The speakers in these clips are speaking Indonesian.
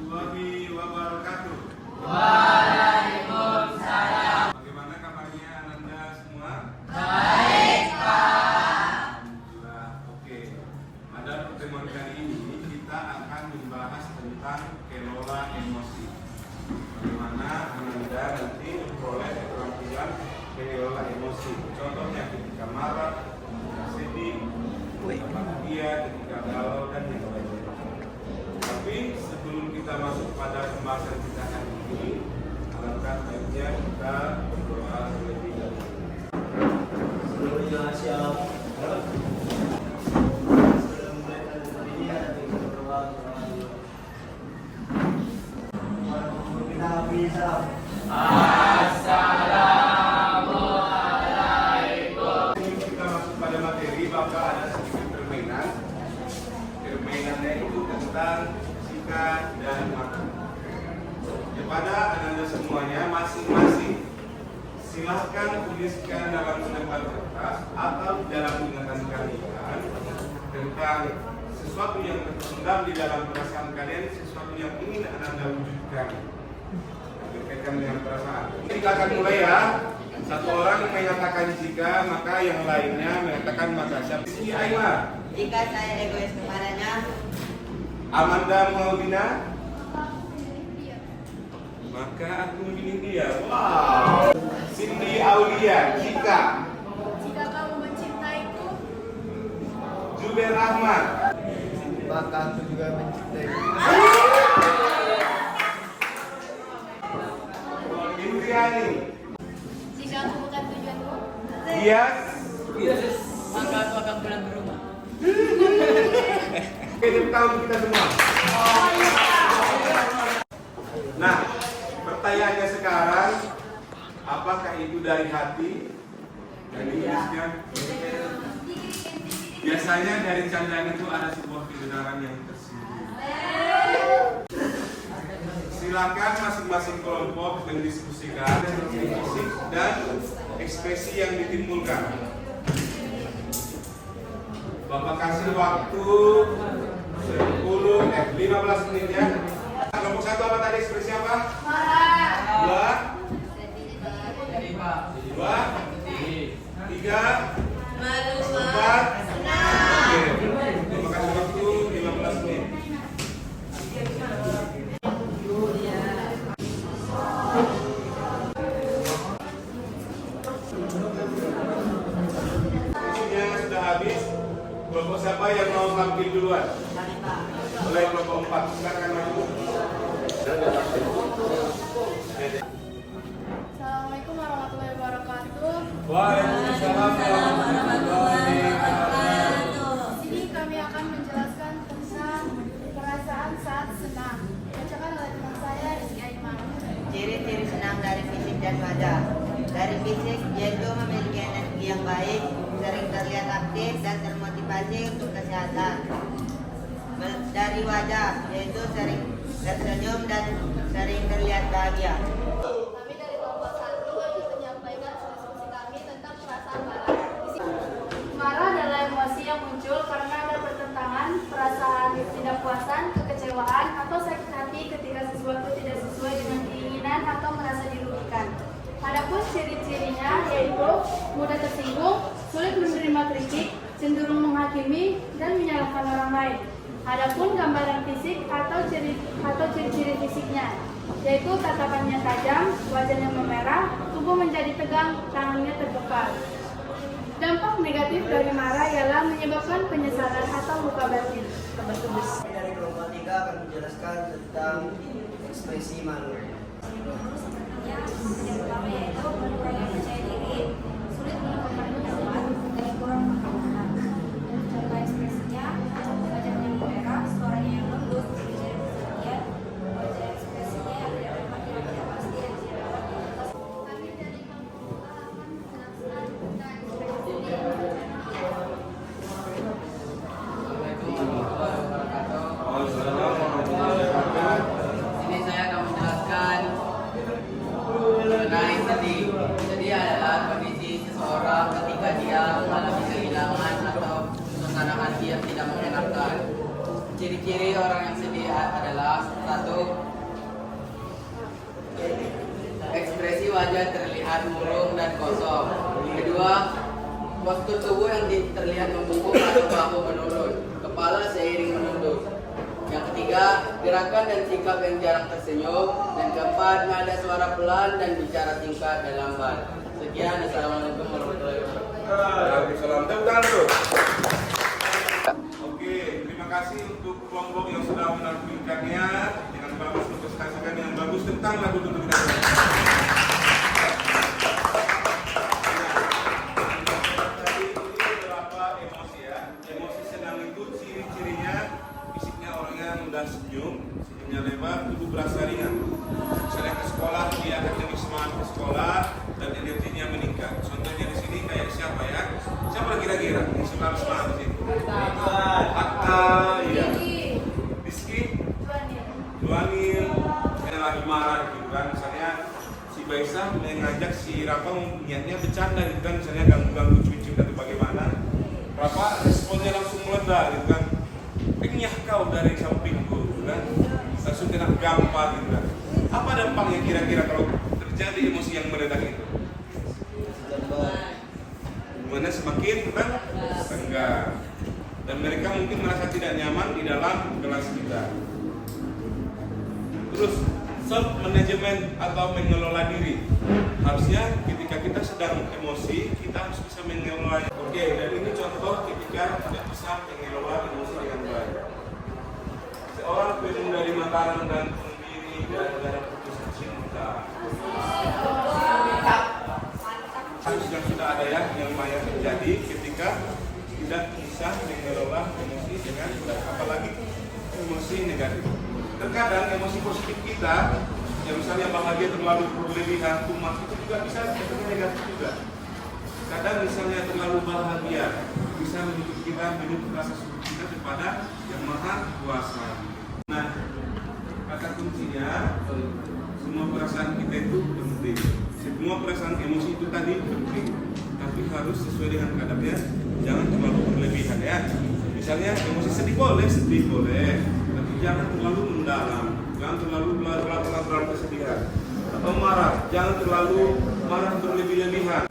warahmatullahi wabarakatuh. Waalaikumsalam. Bagaimana kabarnya Ananda semua? Baik, Pak. Alhamdulillah. Oke. Pada pertemuan kali ini kita akan membahas tentang kelola emosi. Bagaimana Ananda nanti memperoleh keterampilan mengelola emosi. Contohnya ketika marah, ketika sedih, ketika bahagia, ketika galau dan yang lainnya. Tapi sebelum kita masuk pada pembahasan kita hari ini, alangkah baiknya kita berdoa terlebih dahulu. Sebelum kita masuk pada materi, Bapak ada sedikit permainan. Permainannya itu tentang sikat dan makan. Kepada Anda semuanya masing-masing, silahkan tuliskan dalam lembar kertas atau dalam ingatan kalian tentang sesuatu yang terpendam di dalam perasaan kalian, sesuatu yang ingin Anda wujudkan berkaitan dengan perasaan. Kita akan mulai ya. Satu orang mengatakan jika, maka yang lainnya mengatakan maka. Siapa? Si Aima. Jika saya egois kepadanya, Amanda Maudina, maka aku memilih dia. Wow. Cindy Aulia, jika kamu mencintaiku, Juber Ahmad, maka aku juga mencintai. Indriani, jika aku bukan tujuanmu, Dias, Maka aku akan pulang ke rumah. oke, tepuk tangan untuk kita semua. Nah, pertanyaannya sekarang, apakah itu dari hati? Dan dituliskan. Biasanya dari candaan itu ada sebuah kebenaran yang tersembunyi. Silakan masing-masing kelompok mendiskusikan fisik dan ekspresi yang ditimbulkan. Bapak kasih waktu 15 menit ya. Kelompok satu apa tadi ekspresi apa? Dua, dua, tiga, empat. Oke. Terima kasih waktu 15 menit. Isinya sudah habis. Kelompok siapa yang mau tampil duluan? Mulai kelompok 4. Silakan maju. Assalamualaikum warahmatullahi wabarakatuh. Waalaikumsalam warahmatullahi wabarakatuh. Di sini kami akan menjelaskan tentang perasaan saat senang. Bacakan oleh teman saya, Rizky Aiman. ciri-ciri senang dari fisik dan wajah. Dari fisik, yaitu memiliki energi yang baik, sering terlihat aktif dan termotivasi untuk kesehatan. Dari wajah, yaitu sering tersenyum dan sering terlihat bahagia. Kami dari kelompok 1 akan menyampaikan diskusi kami tentang perasaan marah. Marah adalah emosi yang muncul karena ada pertentangan, perasaan ketidakpuasan, kekecewaan, atau sakit hati ketika sesuatu tidak sesuai dengan keinginan atau merasa dirugikan. Adapun ciri-cirinya yaitu mudah tersinggung, sulit menerima kritik, cenderung menghakimi, dan menyalahkan orang lain. Adapun gambaran fisik atau ciri-ciri fisiknya, yaitu tatapannya tajam, wajahnya memerah, tubuh menjadi tegang, tangannya terkepal. Dampak negatif dari marah ialah menyebabkan penyesalan atau luka batin. Dari kelompok 3 akan menjelaskan tentang ekspresi malu. Yang pertama yaitu mengurangi percaya diri, sulit melakukan pendapat, dan kurang pengalaman. Contoh ekspresinya, wajahnya merah, suaranya yang lembut, wajah yang kesepian, wajah ekspresinya yang tidak dapat tidak pasti dan tidak dapat diatas. Kami dari kelompok A akan menjelaskan tentang ekspresi Ini saya akan menjelaskan mengenai sedih. Sedih adalah kondisi seseorang ketika dia mengalami kehilangan atau suasana hati yang tidak mengenakan. Ciri-ciri orang yang sedih adalah: 1. Ekspresi wajah terlihat murung dan kosong. 2. Postur tubuh yang terlihat membungkuk atau bahu menurun, kepala seiring menunduk. Yang ketiga, gerakan dan sikap yang jarang tersenyum. Dan keempat, nada suara pelan dan bicara singkat dan lambat. Sekian, assalamualaikum warahmatullahi wabarakatuh. Waalaikumsalam. Tepuk tangan dulu. Oke, terima kasih untuk kelompok yang sudah menampilkannya dengan bagus, mempresentasikan dengan bagus tentang lagu Tutup Kita. Tadi ini beberapa emosi ya. Emosi senang itu ciri-cirinya, fisiknya orangnya mudah senyum, senyumnya lebar, tubuh berasa ringan. Misalnya ke sekolah, dia akan lebih semangat ke sekolah dan energinya meningkat. Contohnya di sini kayak siapa ya? Siapa kira-kira yang selalu semangat di sini? Atta, ya. Rizky, Juanil, yang lagi marah gitu kan. Misalnya si Baisa mengajak si Rafa niatnya bercanda gitu kan. Misalnya ganggu-ganggu cucu atau bagaimana. Rafa responnya langsung meledak gitu kan. Penyah kau dari sampingku gitu kan. Langsung kena gampar gitu kan. Apa dampaknya kira-kira kalau terjadi emosi yang meledak itu? Hubungannya semakin kan enggak, dan mereka mungkin merasa tidak nyaman di dalam kelas kita. Terus self management atau mengelola diri, harusnya ketika kita sedang emosi kita harus bisa mengelolanya. Oke, dan ini contoh ketika tidak bisa mengelola emosi dengan baik. Seorang pemuda dari Mataram dan pendiri gara-gara putus cinta. Yang sudah ada ya, yang lumayan terjadi ketika tidak bisa mengelola emosi dengan baik, apalagi emosi negatif. Terkadang emosi positif kita, yang misalnya bahagia terlalu berlebihan, tumas, itu juga bisa sebetulnya negatif juga. Kadang misalnya terlalu bahagia bisa menuntut kita menuntut rasa syukur kita kepada Yang Maha Kuasa. Nah, kata kuncinya, semua perasaan kita itu penting. Semua perasaan emosi itu tadi penting, tapi harus sesuai dengan kadarnya, jangan terlalu berlebihan ya. Misalnya emosi sedih boleh, tapi jangan terlalu mendalam, jangan terlalu pelan-pelan kesedihan. Atau marah, jangan terlalu marah berlebih-lebihan.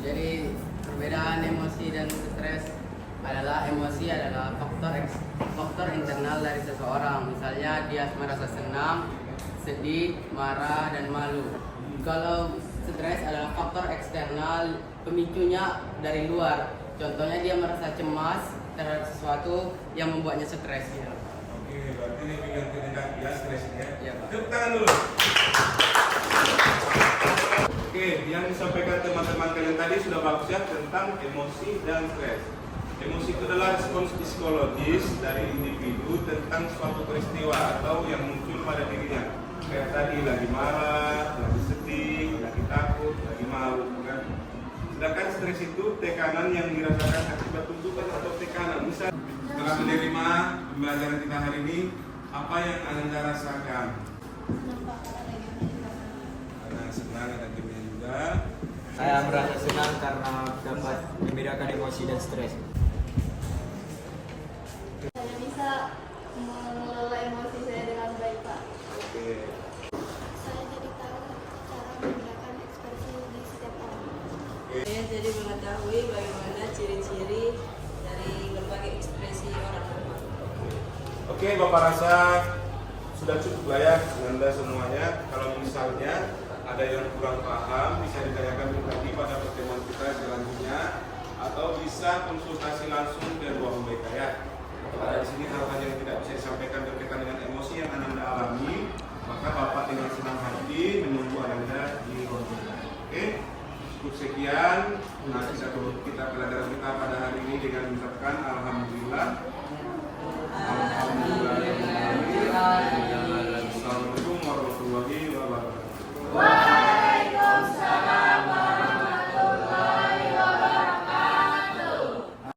Jadi perbedaan emosi dan stres adalah emosi adalah faktor internal dari seseorang. Misalnya dia merasa senang, sedih, marah, dan malu. Kalau stres adalah faktor eksternal, pemicunya dari luar. Contohnya dia merasa cemas terhadap sesuatu yang membuatnya stres. Ya. Oke, berarti ini bikin tindakan ya stresnya. Iya, Pak. Tepuk tangan dulu. Oke, yang disampaikan teman-teman kalian tadi sudah bagus ya tentang emosi dan stres. Emosi itu adalah respons psikologis dari individu tentang suatu peristiwa atau yang muncul pada dirinya. Kayak tadi lagi marah, lagi sedih, lagi takut, lagi malu kan. Sedangkan stres itu tekanan yang dirasakan akibat tuntutan atau tekanan. Misal setelah menerima pembelajaran kita hari ini, apa yang Anda rasakan? Karena senang, ada gembira juga. Saya merasa senang karena dapat membedakan emosi dan stres. Saya bisa mengelola emosi saya dengan baik, Pak. Oke. Saya jadi tahu cara menggunakan ekspresi di setiap orang. Saya jadi mengetahui bagaimana ciri-ciri dari berbagai ekspresi orang. Oke, Bapak rasa sudah cukup lah ya Anda semuanya. Kalau misalnya ada yang kurang paham, bisa ditanyakan lagi pada pertemuan kita selanjutnya, atau bisa konsultasi langsung ke ruang BK ya. Kalau ada di sini hal-hal yang tidak bisa disampaikan berkaitan dengan emosi yang Anda alami, maka Bapak dengan senang hati menunggu Anda di ruang BK. Oke, cukup sekian. Nah, kita tutup pelajaran kita pada hari ini dengan mengucapkan alhamdulillah.